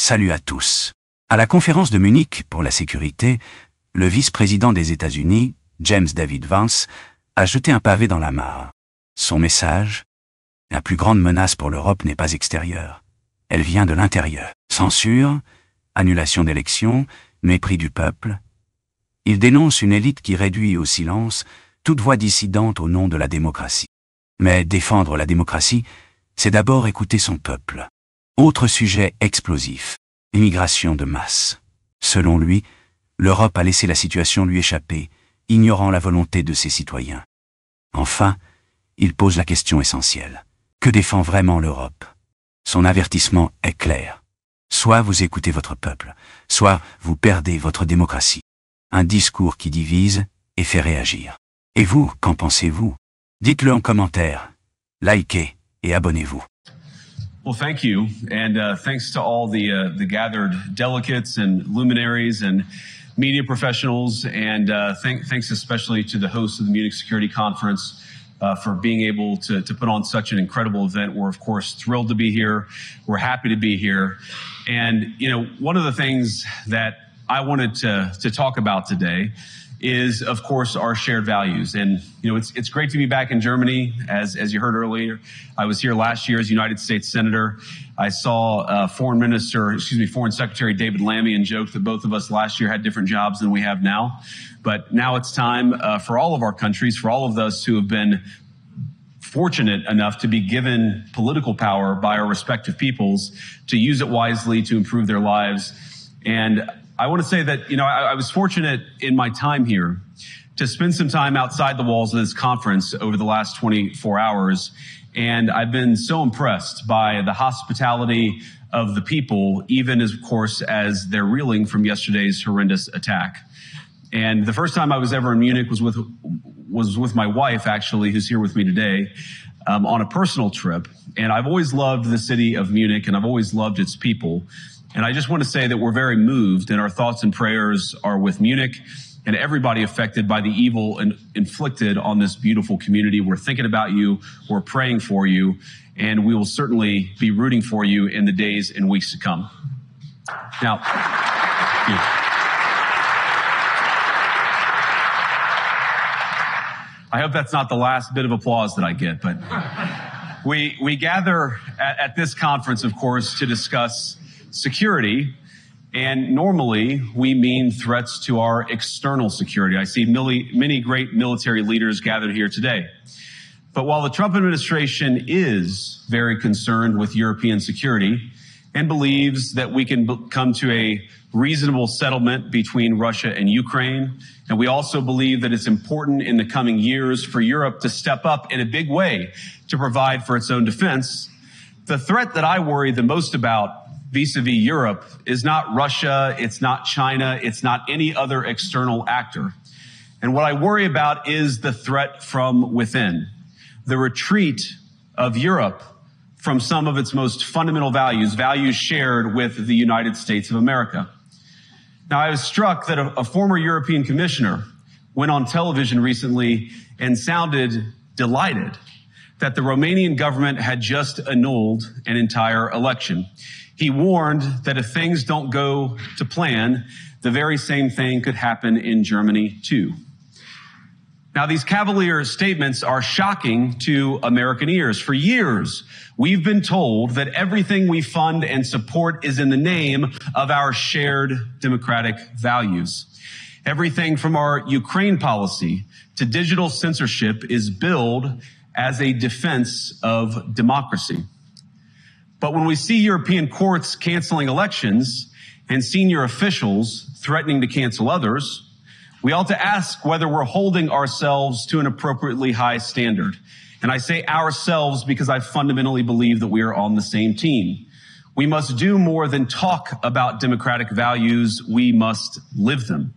Salut à tous. À la Conférence de Munich pour la sécurité, le vice-président des États-Unis, James David Vance, a jeté un pavé dans la mare. Son message ? La plus grande menace pour l'Europe n'est pas extérieure. Elle vient de l'intérieur. Censure, annulation d'élections, mépris du peuple. Il dénonce une élite qui réduit au silence toute voix dissidente au nom de la démocratie. Mais défendre la démocratie, c'est d'abord écouter son peuple. Autre sujet explosif, l'immigration de masse. Selon lui, l'Europe a laissé la situation lui échapper, ignorant la volonté de ses citoyens. Enfin, il pose la question essentielle. Que défend vraiment l'Europe ? Son avertissement est clair. Soit vous écoutez votre peuple, soit vous perdez votre démocratie. Un discours qui divise et fait réagir. Et vous, qu'en pensez-vous ? Dites-le en commentaire. Likez et abonnez-vous. Well, thank you, and thanks to all the gathered delegates and luminaries and media professionals, and thanks especially to the host of the Munich Security Conference for being able to put on such an incredible event. We're, of course, thrilled to be here. We're happy to be here. And, you know, one of the things that I wanted to talk about today is, of course, our shared values. And, you know, it's great to be back in Germany. As you heard earlier, I was here last year as United States Senator. I saw Foreign Secretary David Lammy and joked that both of us last year had different jobs than we have now. But now it's time for all of our countries, for all of us who have been fortunate enough to be given political power by our respective peoples to use it wisely to improve their lives. And I want to say that, you know, I was fortunate in my time here to spend some time outside the walls of this conference over the last 24 hours. And I've been so impressed by the hospitality of the people, even as, of course, as they're reeling from yesterday's horrendous attack. And the first time I was ever in Munich was with my wife, actually, who's here with me today, on a personal trip. And I've always loved the city of Munich, and I've always loved its people. And I just want to say that we're very moved, and our thoughts and prayers are with Munich and everybody affected by the evil inflicted on this beautiful community. We're thinking about you, we're praying for you, and we will certainly be rooting for you in the days and weeks to come. Now, I hope that's not the last bit of applause that I get, but we gather at this conference, of course, to discuss security, and normally we mean threats to our external security. I see many great military leaders gathered here today. But while the Trump administration is very concerned with European security and believes that we can come to a reasonable settlement between Russia and Ukraine, and we also believe that it's important in the coming years for Europe to step up in a big way to provide for its own defense, the threat that I worry the most about vis-a-vis Europe is not Russia, it's not China, it's not any other external actor. And what I worry about is the threat from within, the retreat of Europe from some of its most fundamental values, values shared with the United States of America. Now, I was struck that a former European commissioner went on television recently and sounded delighted that the Romanian government had just annulled an entire election. He warned that if things don't go to plan, the very same thing could happen in Germany too. Now, these cavalier statements are shocking to American ears. For years, we've been told that everything we fund and support is in the name of our shared democratic values. Everything from our Ukraine policy to digital censorship is billed as a defense of democracy. But when we see European courts canceling elections and senior officials threatening to cancel others, we ought to ask whether we're holding ourselves to an appropriately high standard. And I say ourselves because I fundamentally believe that we are on the same team. We must do more than talk about democratic values. We must live them.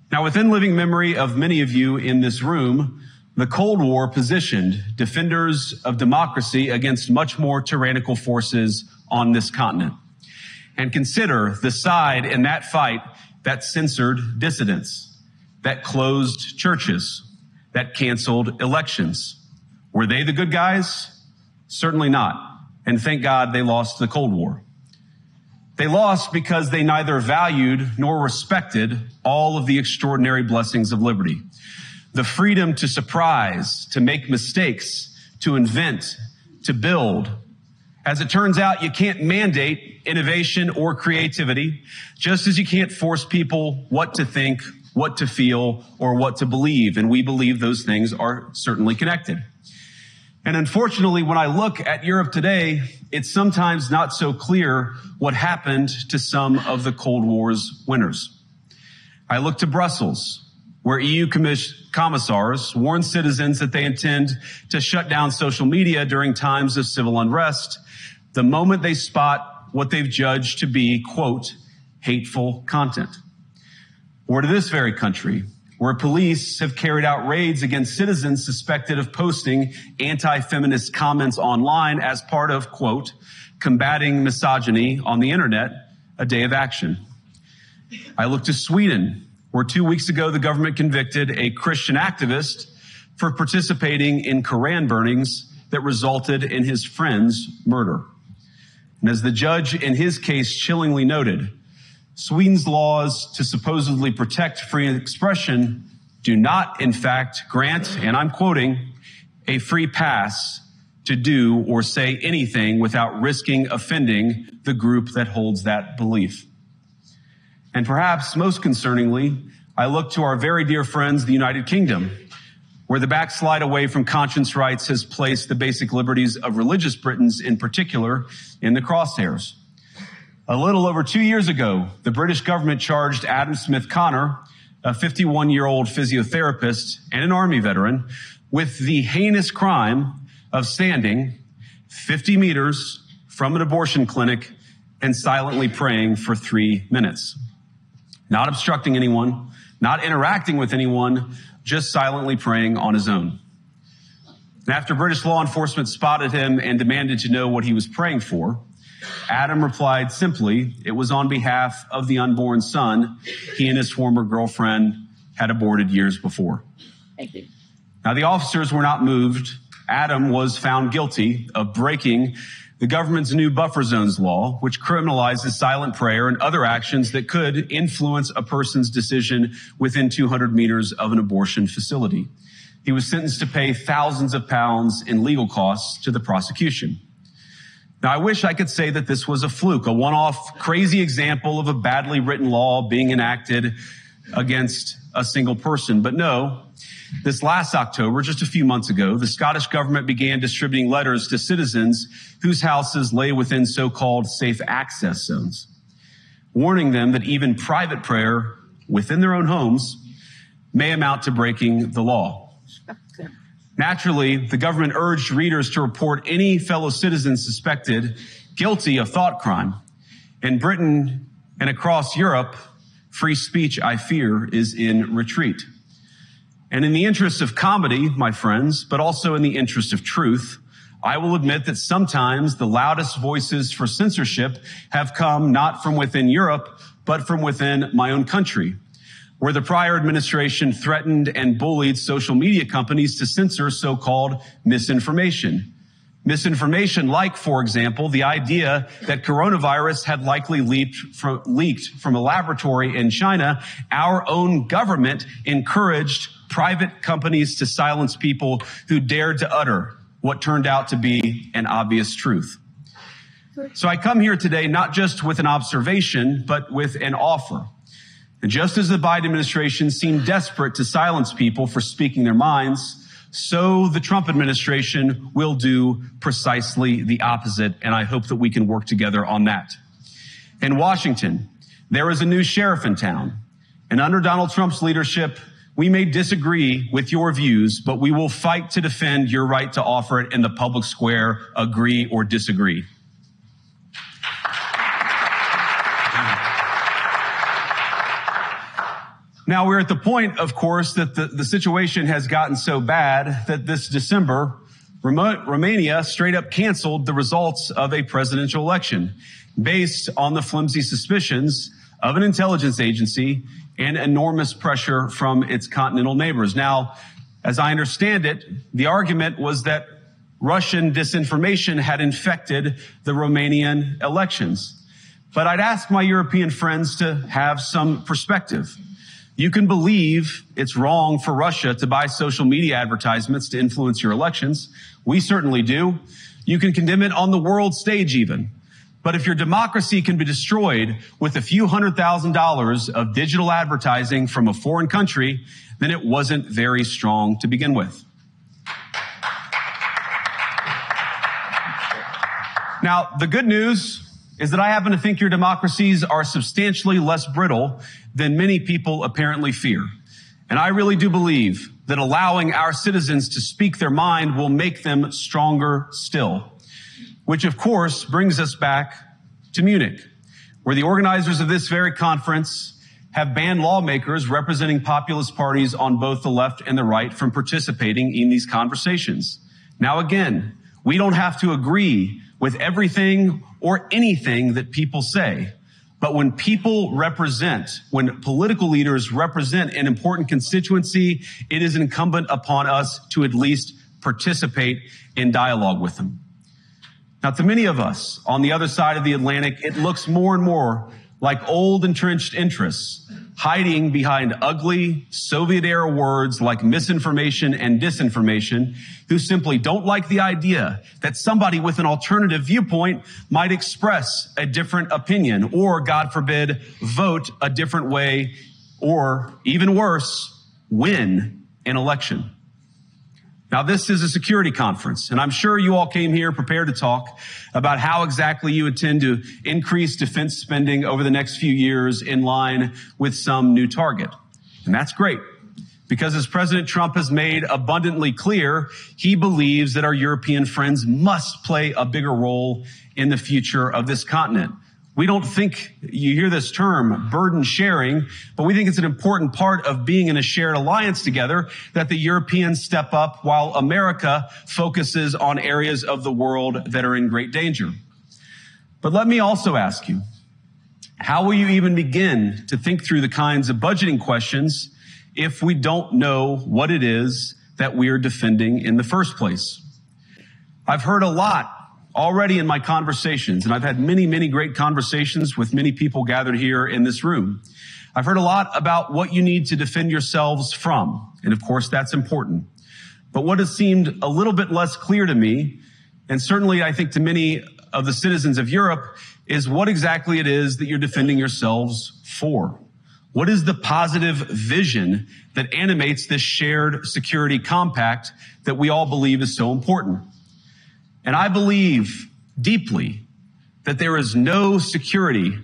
Now, within living memory of many of you in this room, the Cold War positioned defenders of democracy against much more tyrannical forces on this continent. And consider the side in that fight that censored dissidents, that closed churches, that canceled elections. Were they the good guys? Certainly not. And thank God they lost the Cold War. They lost because they neither valued nor respected all of the extraordinary blessings of liberty. The freedom to surprise, to make mistakes, to invent, to build. As it turns out, you can't mandate innovation or creativity, just as you can't force people what to think, what to feel, or what to believe. And we believe those things are certainly connected. And unfortunately, when I look at Europe today, it's sometimes not so clear what happened to some of the Cold War's winners. I look to Brussels, where EU commissars warn citizens that they intend to shut down social media during times of civil unrest the moment they spot what they've judged to be, quote, hateful content. Or to this very country, where police have carried out raids against citizens suspected of posting anti-feminist comments online as part of, quote, combating misogyny on the internet, a day of action. I look to Sweden, where 2 weeks ago the government convicted a Christian activist for participating in Koran burnings that resulted in his friend's murder. And as the judge in his case chillingly noted, Sweden's laws to supposedly protect free expression do not, in fact, grant, and I'm quoting, a free pass to do or say anything without risking offending the group that holds that belief. And perhaps most concerningly, I look to our very dear friends, the United Kingdom, where the backslide away from conscience rights has placed the basic liberties of religious Britons in particular in the crosshairs. A little over 2 years ago, the British government charged Adam Smith Connor, a 51-year-old physiotherapist and an Army veteran, with the heinous crime of standing 50 meters from an abortion clinic and silently praying for 3 minutes. Not obstructing anyone, not interacting with anyone, just silently praying on his own. And after British law enforcement spotted him and demanded to know what he was praying for, Adam replied simply, it was on behalf of the unborn son he and his former girlfriend had aborted years before. Thank you. Now, the officers were not moved. Adam was found guilty of breaking the government's new buffer zones law, which criminalizes silent prayer and other actions that could influence a person's decision within 200 meters of an abortion facility. He was sentenced to pay thousands of pounds in legal costs to the prosecution. Now, I wish I could say that this was a fluke, a one-off crazy example of a badly written law being enacted against a single person. But no, this last October, just a few months ago, the Scottish government began distributing letters to citizens whose houses lay within so-called safe access zones, warning them that even private prayer within their own homes may amount to breaking the law. Naturally, the government urged readers to report any fellow citizen suspected guilty of thought crime. In Britain and across Europe, free speech, I fear, is in retreat. And in the interest of comedy, my friends, but also in the interest of truth, I will admit that sometimes the loudest voices for censorship have come not from within Europe, but from within my own country, where the prior administration threatened and bullied social media companies to censor so-called misinformation. Misinformation like, for example, the idea that coronavirus had likely leaked from a laboratory in China. Our own government encouraged private companies to silence people who dared to utter what turned out to be an obvious truth. So I come here today not just with an observation, but with an offer. And just as the Biden administration seemed desperate to silence people for speaking their minds, so the Trump administration will do precisely the opposite, and I hope that we can work together on that. In Washington, there is a new sheriff in town, and under Donald Trump's leadership, we may disagree with your views, but we will fight to defend your right to offer it in the public square, agree or disagree. Now, we're at the point, of course, that the situation has gotten so bad that this December, Romania straight up canceled the results of a presidential election based on the flimsy suspicions of an intelligence agency and enormous pressure from its continental neighbors. Now, as I understand it, the argument was that Russian disinformation had infected the Romanian elections. But I'd ask my European friends to have some perspective. You can believe it's wrong for Russia to buy social media advertisements to influence your elections. We certainly do. You can condemn it on the world stage even. But if your democracy can be destroyed with a few $100,000 of digital advertising from a foreign country, then it wasn't very strong to begin with. Now, the good news is that I happen to think your democracies are substantially less brittle than many people apparently fear. And I really do believe that allowing our citizens to speak their mind will make them stronger still. Which, of course, brings us back to Munich, where the organizers of this very conference have banned lawmakers representing populist parties on both the left and the right from participating in these conversations. Now, again, we don't have to agree with everything or anything that people say. But when when political leaders represent an important constituency, it is incumbent upon us to at least participate in dialogue with them. Now, to many of us on the other side of the Atlantic, it looks more and more like old entrenched interests hiding behind ugly Soviet-era words like misinformation and disinformation, who simply don't like the idea that somebody with an alternative viewpoint might express a different opinion or, God forbid, vote a different way or, even worse, win an election. Now, this is a security conference, and I'm sure you all came here prepared to talk about how exactly you intend to increase defense spending over the next few years in line with some new target. And that's great, because as President Trump has made abundantly clear, he believes that our European friends must play a bigger role in the future of this continent. We don't think, you hear this term, burden sharing, but we think it's an important part of being in a shared alliance together that the Europeans step up while America focuses on areas of the world that are in great danger. But let me also ask you, how will you even begin to think through the kinds of budgeting questions if we don't know what it is that we are defending in the first place? I've heard a lot already in my conversations, and I've had many, many great conversations with many people gathered here in this room. I've heard a lot about what you need to defend yourselves from, and of course that's important. But what has seemed a little bit less clear to me, and certainly I think to many of the citizens of Europe, is what exactly it is that you're defending yourselves for. What is the positive vision that animates this shared security compact that we all believe is so important? And I believe deeply that there is no security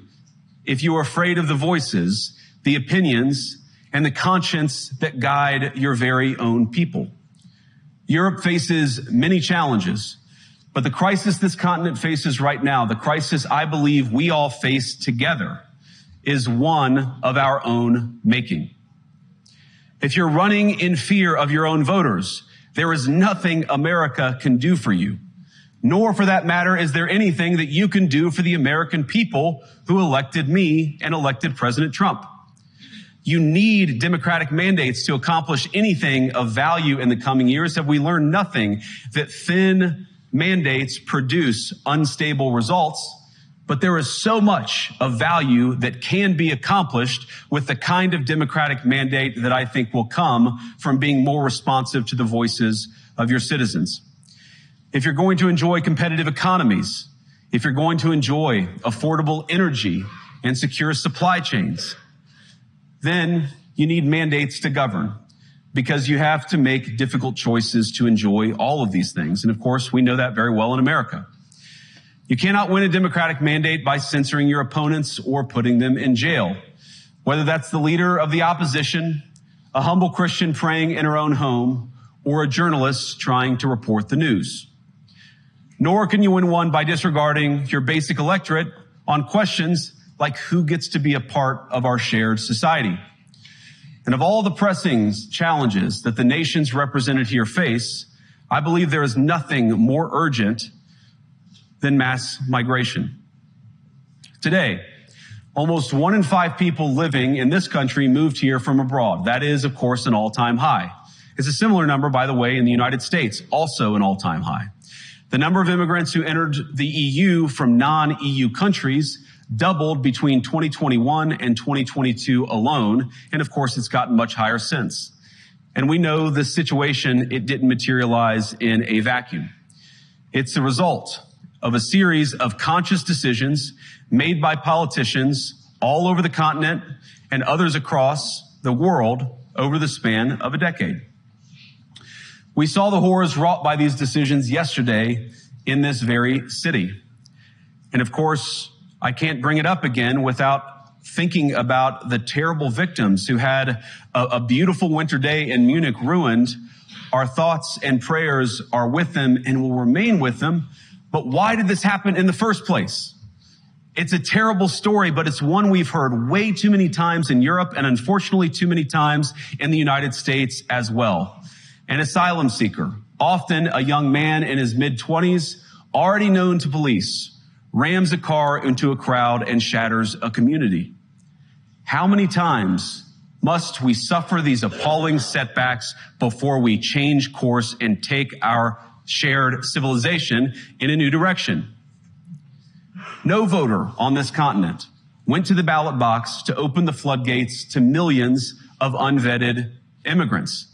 if you are afraid of the voices, the opinions, and the conscience that guide your very own people. Europe faces many challenges, but the crisis this continent faces right now, the crisis I believe we all face together, is one of our own making. If you're running in fear of your own voters, there is nothing America can do for you. Nor, for that matter, is there anything that you can do for the American people who elected me and elected President Trump. You need democratic mandates to accomplish anything of value in the coming years. Have we learned nothing that thin mandates produce unstable results? But there is so much of value that can be accomplished with the kind of democratic mandate that I think will come from being more responsive to the voices of your citizens. If you're going to enjoy competitive economies, if you're going to enjoy affordable energy and secure supply chains, then you need mandates to govern, because you have to make difficult choices to enjoy all of these things. And of course, we know that very well in America. You cannot win a democratic mandate by censoring your opponents or putting them in jail, whether that's the leader of the opposition, a humble Christian praying in her own home, or a journalist trying to report the news. Nor can you win one by disregarding your basic electorate on questions like who gets to be a part of our shared society. And of all the pressing challenges that the nations represented here face, I believe there is nothing more urgent than mass migration. Today, almost 1 in 5 people living in this country moved here from abroad. That is, of course, an all-time high. It's a similar number, by the way, in the United States, also an all-time high. The number of immigrants who entered the EU from non-EU countries doubled between 2021 and 2022 alone. And of course, it's gotten much higher since. And we know the situation, it didn't materialize in a vacuum. It's the result of a series of conscious decisions made by politicians all over the continent and others across the world over the span of a decade. We saw the horrors wrought by these decisions yesterday in this very city. And of course, I can't bring it up again without thinking about the terrible victims who had a beautiful winter day in Munich ruined. Our thoughts and prayers are with them and will remain with them. But why did this happen in the first place? It's a terrible story, but it's one we've heard way too many times in Europe and unfortunately too many times in the United States as well. An asylum seeker, often a young man in his mid-20s, already known to police, rams a car into a crowd and shatters a community. How many times must we suffer these appalling setbacks before we change course and take our shared civilization in a new direction? No voter on this continent went to the ballot box to open the floodgates to millions of unvetted immigrants.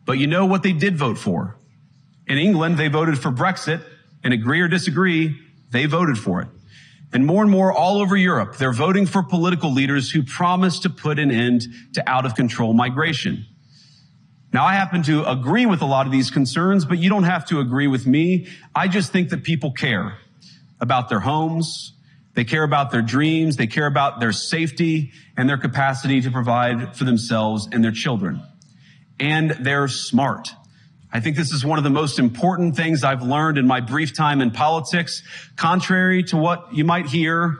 But you know what they did vote for? In England, they voted for Brexit, and agree or disagree, they voted for it. And more all over Europe, they're voting for political leaders who promise to put an end to out-of-control migration. Now, I happen to agree with a lot of these concerns, but you don't have to agree with me. I just think that people care about their homes, they care about their dreams, they care about their safety and their capacity to provide for themselves and their children. And they're smart. I think this is one of the most important things I've learned in my brief time in politics. Contrary to what you might hear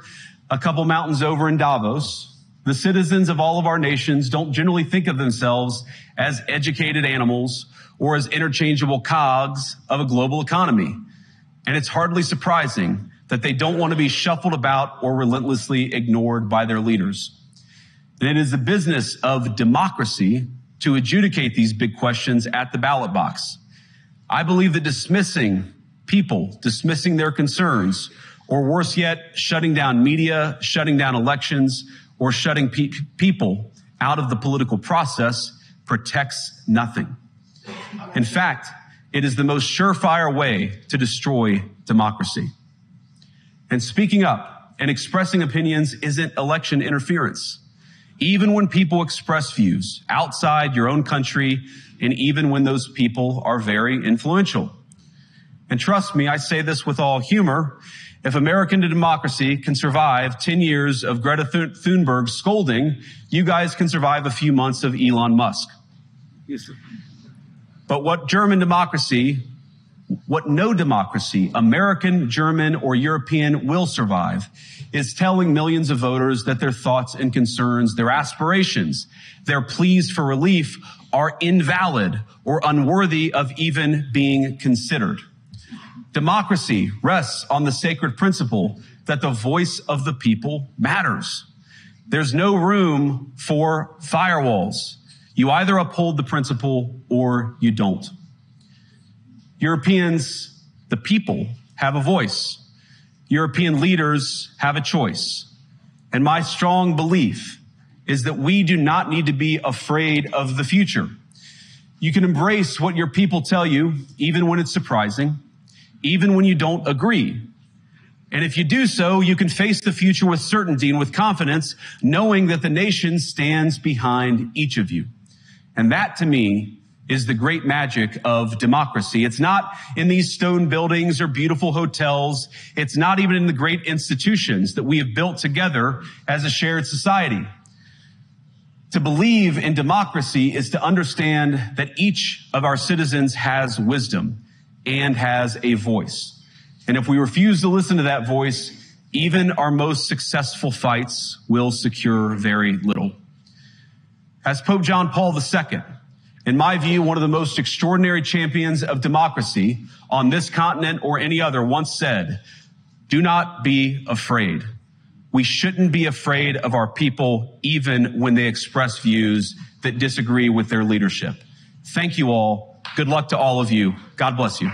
a couple mountains over in Davos, the citizens of all of our nations don't generally think of themselves as educated animals or as interchangeable cogs of a global economy. And it's hardly surprising that they don't want to be shuffled about or relentlessly ignored by their leaders. And it is the business of democracy to adjudicate these big questions at the ballot box. I believe that dismissing people, dismissing their concerns, or worse yet, shutting down media, shutting down elections, or shutting people out of the political process protects nothing. In fact, it is the most surefire way to destroy democracy. And speaking up and expressing opinions isn't election interference. Even when people express views outside your own country, and even when those people are very influential. And trust me, I say this with all humor, if American democracy can survive 10 years of Greta Thunberg's scolding, you guys can survive a few months of Elon Musk. Yes, sir. But what no democracy, American, German, or European, will survive is telling millions of voters that their thoughts and concerns, their aspirations, their pleas for relief are invalid or unworthy of even being considered. Democracy rests on the sacred principle that the voice of the people matters. There's no room for firewalls. You either uphold the principle or you don't. Europeans, the people, have a voice. European leaders have a choice. And my strong belief is that we do not need to be afraid of the future. You can embrace what your people tell you, even when it's surprising, even when you don't agree. And if you do so, you can face the future with certainty and with confidence, knowing that the nation stands behind each of you. And that, to me, is the great magic of democracy. It's not in these stone buildings or beautiful hotels. It's not even in the great institutions that we have built together as a shared society. To believe in democracy is to understand that each of our citizens has wisdom and has a voice. And if we refuse to listen to that voice, even our most successful fights will secure very little. As Pope John Paul II, in my view, one of the most extraordinary champions of democracy on this continent or any other, once said, "Do not be afraid." We shouldn't be afraid of our people, even when they express views that disagree with their leadership. Thank you all. Good luck to all of you. God bless you.